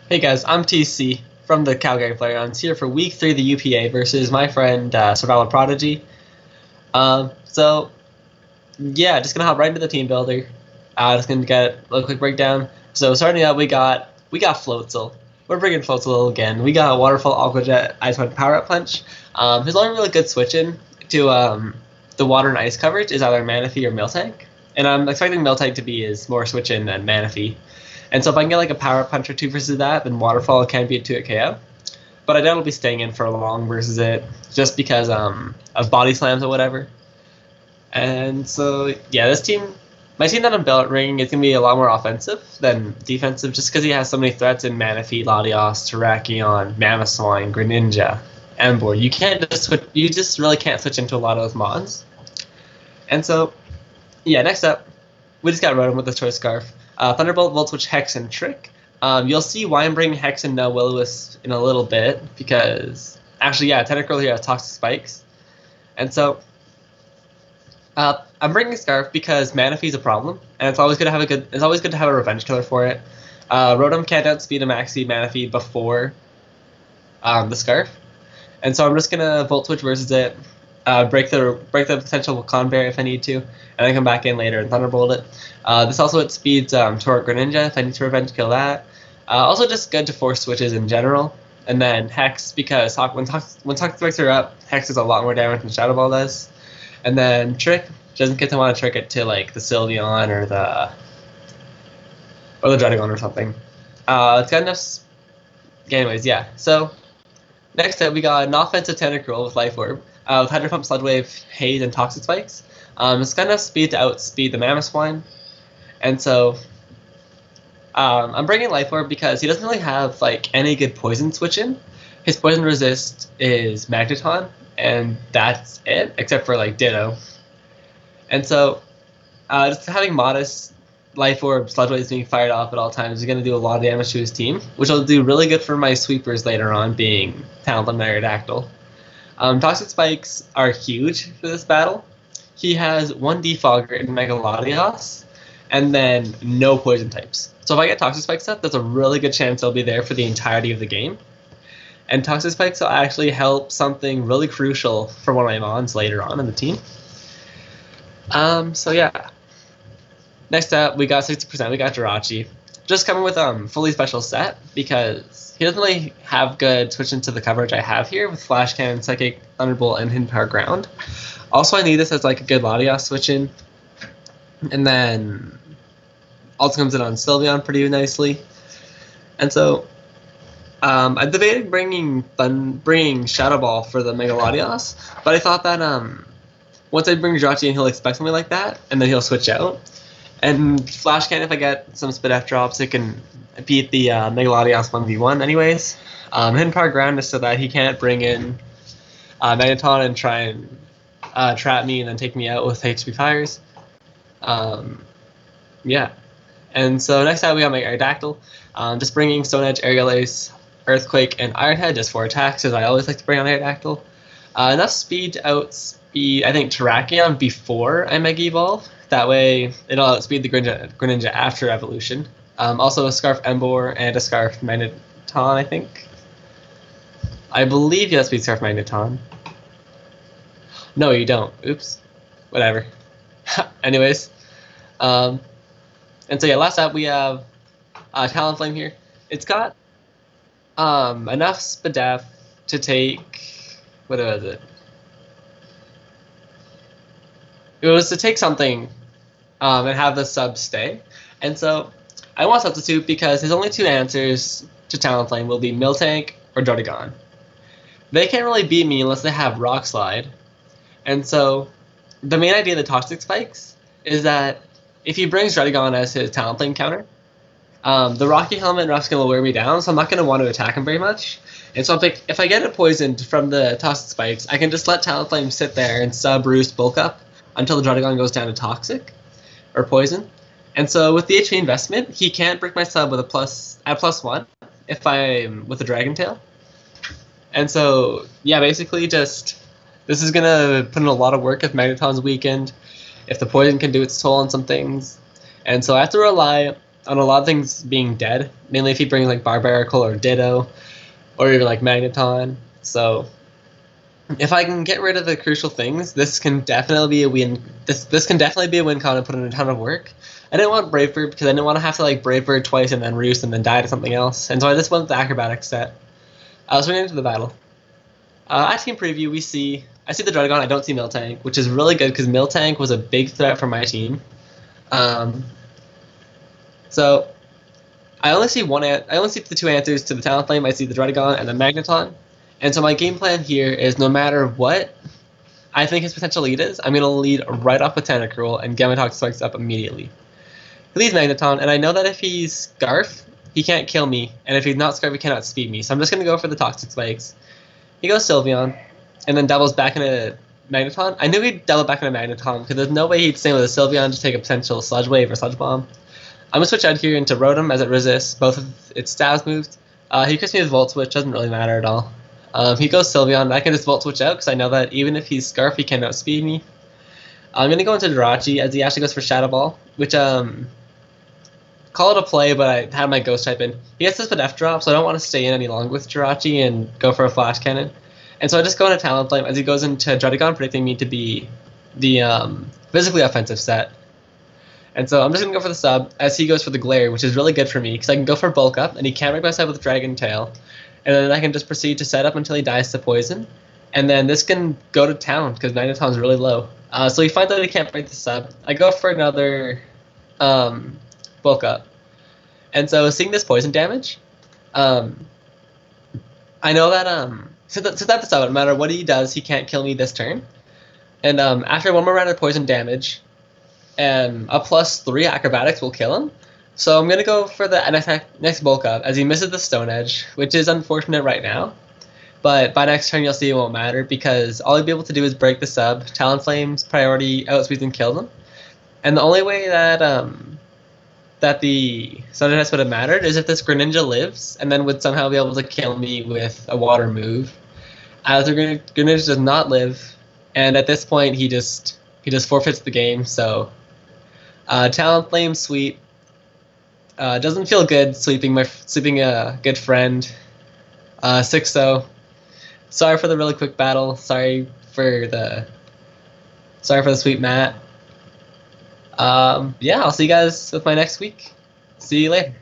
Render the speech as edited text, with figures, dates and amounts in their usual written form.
Hey guys, I'm TC from the Calgary Player. I'm here for week 3 of the UPA versus my friend SurvivalProdigy. So yeah, just gonna hop right into the team builder. Just gonna get a quick breakdown. So starting out, we got Floatzel. We're bringing Floatzel again. We got Waterfall, Aqua Jet, Ice Wind, Power Up Punch. His only really good switch-in to the water and ice coverage is either Manaphy or Miltank, and I'm expecting Miltank to be his more switch-in than Manaphy. And so if I can get like a Power Punch or two versus that, then Waterfall can be a 2-hit KO. But I doubt it'll be staying in for long versus it, just because of body slams or whatever. And so yeah, my team that I'm building is gonna be a lot more offensive than defensive, just because he has so many threats in Manaphy, Latios, Terrakion, Mamoswine, Greninja, Emboar. You can't just switch. You just really can't switch into a lot of those mons. And so yeah, next up, we just got Rotom with the Choice Scarf. Thunderbolt, Volt Switch, Hex, and Trick. You'll see why I'm bringing Hex and Will-O-Wisp in a little bit, because actually, yeah, Tentacruel here has Toxic Spikes, and so I'm bringing Scarf because Manaphy's a problem, and it's always good to have a Revenge Killer for it. Rotom can't outspeed a Max Speed Manaphy before the Scarf, and so I'm just gonna Volt Switch versus it. Break the potential Con Berry if I need to, and then come back in later and Thunderbolt it. This also outspeeds Torque Greninja if I need to Revenge Kill that. Also just good to force switches in general. And then Hex, because when Toxic Spikes are up, Hex is a lot more damage than Shadow Ball does. And then Trick, doesn't get to want to trick it to like the Sylveon or the Druddigon or something. It's got enough. Anyways, yeah. So next up we got an offensive Tentacruel with Life Orb. With Hydro Pump, Sludge Wave, Haze, and Toxic Spikes. It's got enough speed to outspeed the Mamoswine. And so I'm bringing Life Orb because he doesn't really have like any good poison switch-in. His poison resist is Magneton, and that's it, except for like Ditto. And so just having modest Life Orb, Sludge Waves being fired off at all times is going to do a lot of damage to his team, which will do really good for my sweepers later on, being Talonflame and Aerodactyl. Toxic Spikes are huge for this battle. He has one Defogger in Mega Latios, and then no poison types. So if I get Toxic Spikes up, there's a really good chance they'll be there for the entirety of the game. And Toxic Spikes will actually help something really crucial for one of my mons later on in the team. So yeah. Next up, we got 60%, we got Jirachi. Just coming with fully special set, because he doesn't really have good switch into the coverage I have here with Flash Cannon, Psychic, Thunderbolt, and Hidden Power Ground. Also, I need this as like a good Latios switch in. And then also comes in on Sylveon pretty nicely. And so I debated bringing Shadow Ball for the Mega Latios, but I thought that once I bring Jirachi in, he'll expect something like that, and then he'll switch out. And Flash Cannon, if I get some Spit F drops, it can beat the Mega Latios 1v1 anyways. Hidden Power Ground is so that he can't bring in Magneton and try and trap me and then take me out with HP Fires. Yeah. And so next time we got my Aerodactyl. Just bringing Stone Edge, Aerial Ace, Earthquake, and Iron Head, just 4 attacks, as I always like to bring on Aerodactyl. Enough speed to outspeed, I think, Terrakion before I Mega Evolve. That way, it'll outspeed the Greninja after evolution. Also, a Scarf Emboar and a Scarf Magneton, I think. I believe you outspeed Scarf Magneton. No, you don't. Oops. Whatever. Anyways. And so yeah, last up we have Talonflame here. It's got enough Spadef to take... What was it? It was to take something and have the sub stay. And so I want Substitute because his only 2 answers to Talonflame will be Miltank or Druddigon. They can't really beat me unless they have Rock Slide. And so the main idea of the Toxic Spikes is that if he brings Druddigon as his Talonflame counter, the Rocky Helmet and Rough Skin will wear me down, so I'm not going to want to attack him very much. And so if I get it poisoned from the Toxic Spikes, I can just let Talonflame sit there and sub-roost bulk up until the Druddigon goes down to Toxic or Poison. And so with the HP investment, he can't break my sub with at +1 if I'm with a Dragon Tail. And so yeah, basically just this is gonna put in a lot of work if Magneton's weakened, if the Poison can do its toll on some things. And so I have to rely on a lot of things being dead, mainly if he brings like Barbarical or Ditto, or even like Magneton. So if I can get rid of the crucial things, this can definitely be a win. This can definitely be a win con and put in a ton of work. I didn't want Brave Bird because I didn't want to have to like Brave Bird twice and then Roost and then die to something else, and so I just went with the Acrobatic set. So we're getting into the battle. At team preview, I see the Dragon. I don't see Miltank, which is really good because Miltank was a big threat for my team. So I only see the two answers to the Talonflame. I see the Dragon and the Magneton. And so my game plan here is no matter what I think his potential lead is, I'm going to lead right off with Tentacruel and get my Toxic Spikes up immediately. He leads Magneton, and I know that if he's Scarf, he can't kill me, and if he's not Scarf, he cannot speed me. So I'm just going to go for the Toxic Spikes. He goes Sylveon, and then doubles back into Magneton. I knew he'd double back into Magneton, because there's no way he'd stay with a Sylveon to take a potential Sludge Wave or Sludge Bomb. I'm going to switch out here into Rotom as it resists both of its stabs moves. He crits me with Volt Switch, doesn't really matter at all. He goes Sylveon, I can just Volt Switch out because I know that even if he's Scarf, he cannot speed me. I'm going to go into Jirachi as he actually goes for Shadow Ball, which, call it a play, but I had my Ghost type in. He has this with F drop, so I don't want to stay in any longer with Jirachi and go for a Flash Cannon. And so I just go into Talonflame as he goes into Druddigon, predicting me to be the physically offensive set. And so I'm just going to go for the sub as he goes for the Glare, which is really good for me because I can go for Bulk Up, and he can't break my side with Dragon Tail. And then I can just proceed to set up until he dies to Poison. And then this can go to town because Magneton's really low. So he finds out he can't break the sub. I go for another Bulk Up. And so seeing this Poison damage, I know that so that's the sub. No matter what he does, he can't kill me this turn. And after one more round of Poison damage, a +3 Acrobatics will kill him. So I'm going to go for the next Bulk Up as he misses the Stone Edge, which is unfortunate right now. But by next turn, you'll see it won't matter because all he'll be able to do is break the sub. Talonflame's priority outspeeds and kills him. And the only way that that the Stone Edge would have mattered is if this Greninja lives and then would somehow be able to kill me with a Water move. As the Greninja does not live, and at this point he just forfeits the game. So Talonflame sweep. Doesn't feel good sweeping a good friend. 6-0. Sorry for the really quick battle. Sorry for the sweep, Matt. Yeah, I'll see you guys with my next week. See you later.